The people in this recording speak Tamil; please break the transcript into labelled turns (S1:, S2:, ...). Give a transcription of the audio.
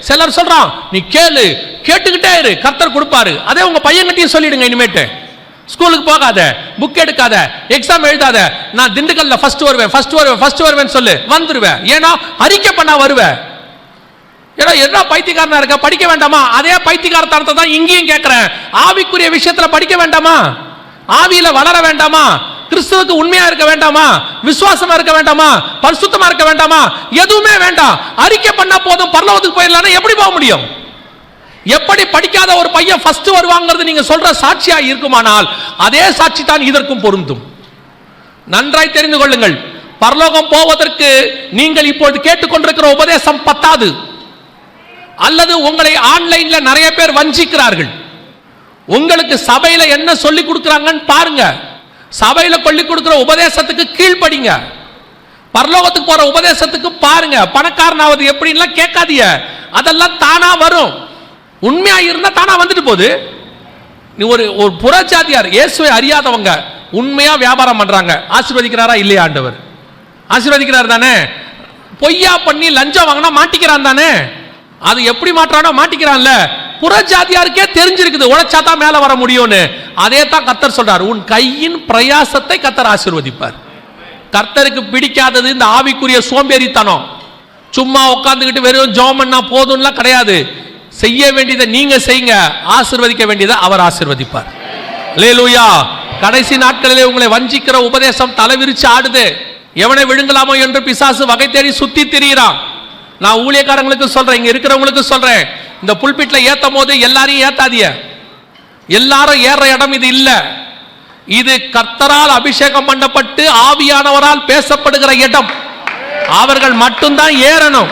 S1: சிலர் சொல்றான் நீ கேளு, கேட்டுக்கிட்டே இரு, கர்த்தர் கொடுப்பாரு. அதே உங்க பையன்கிட்டயும் சொல்லிடுங்க, இனிமேட்டு ஸ்கூலுக்கு போகாத, புக் எடுக்காத, எக்ஸாம் எழுதாத, நான் திண்டுக்கல்ல ஃபர்ஸ்ட் வருவேன் சொல்லு, வந்துருவேன். ஏன்னா அறிக்கை பண்ணா வருவேன். ஏன்னா என்ன பைத்தியக்காரனா இருக்க, படிக்க வேண்டாமா? அதே பைத்தியக்காரத்தனத்தை தான் இங்கேயும் கேட்கிறேன். ஆவிக்குரிய விஷயத்துல படிக்க வேண்டாமா? ஆவியில வளர வேண்டாமா? கிறிஸ்துவுக்கு உண்மையா இருக்க வேண்டாமா? விசுவாசமா இருக்க வேண்டாமா? பரிசுத்தமா இருக்க வேண்டாமா? எதுவுமே வேண்டாம். அறிக்கை பண்ணா போதும், பரலோகத்துக்கு போயிடலாம். எப்படி போக முடியும்? எப்படி படிக்காத ஒரு பையன் ஃபர்ஸ்ட் வருவாங்கிறது நீங்க சொல்ற சாட்சியா இருக்குமானால் அதே சாட்சி தான் இதற்கும் பொருந்தும். நன்றாய் தெரிந்து கொள்ளுங்கள். பரலோகம் போவதற்கு நீங்கள் இப்பொழுது கேட்டுக்கொண்டிருக்கிற உபதேசம் பத்தாது. அல்லது உங்களை ஆன்லைன்ல நிறைய பேர் வஞ்சிக்கிறார்கள். உங்களுக்கு சபையில என்ன சொல்லி கொடுக்கறாங்கன்னு பாருங்க. சபையில சொல்லி கொடுக்கிற உபதேசத்துக்கு கீழ்ப்படிங்க. பரலோகத்துக்கு போற உபதேசத்துக்கு பாருங்க. பணக்காரனாவது எப்படின்லாம் கேட்காதீங்க. அதெல்லாம் தானா வரும். உண்மையா இருந்தா தானா வந்துட்டு போகுது. நீ ஒரு புறஜாதியார், இயேசுவை அறியாதவங்க உண்மையா வியாபாரம் பண்றாங்க, ஆசீர்வதிக்கிறாரா இல்லையா ஆண்டவர்? ஆசீர்வதிக்கிறார் தானே. பொய்யா பண்ணி லஞ்சம் வாங்கினா மாட்டிக்கிறான் தானே. அது எப்படி மாற்றானோ மாட்டிக்கிறான்ல. புறஜாதியாருக்கே தெரிஞ்சிருக்குது உழைச்சா தான் மேல வர முடியும்னு. அதே தான் கர்த்தர் சொல்றார், உன் கையின் பிரயாசத்தை கர்த்தர் ஆசீர்வதிப்பார். கர்த்தருக்கு பிடிக்காதது இந்த ஆவிக்குரிய சோம்பேறித்தனம். சும்மா உட்கார்ந்துக்கிட்டு வெறும் ஜெபம் பண்ணா போதும்லாம் கிடையாது. செய்ய வேண்டியதை நீங்க செய்யுங்க, ஆசீர்வதிக்க வேண்டியதை அவர் ஆசீர்வதிப்பார். அல்லேலூயா. கடைசி நாட்களிலே உங்களை வஞ்சிக்கிற உபதேசம் தலைவிரிச்சு ஆடுது. எவனை விழுங்கலாமோ என்று பிசாசு வகை தேடி சுத்தி திரியிறான். நான் ஊழியக்காரங்களுக்கு சொல்றேன், இங்க இருக்கிறவங்களுக்கு சொல்றேன், இந்த புல்பிட்ல ஏத்தும் போது எல்லாரையும் ஏத்தாதீங்க. எல்லாரும் ஏற இடம் இது இல்ல. இது கர்த்தரால் அபிஷேகம் பண்ணப்பட்டு ஆவியானவரால் பேசப்படுகிற இடம். அவர்கள் மட்டும்தான் ஏறணும்.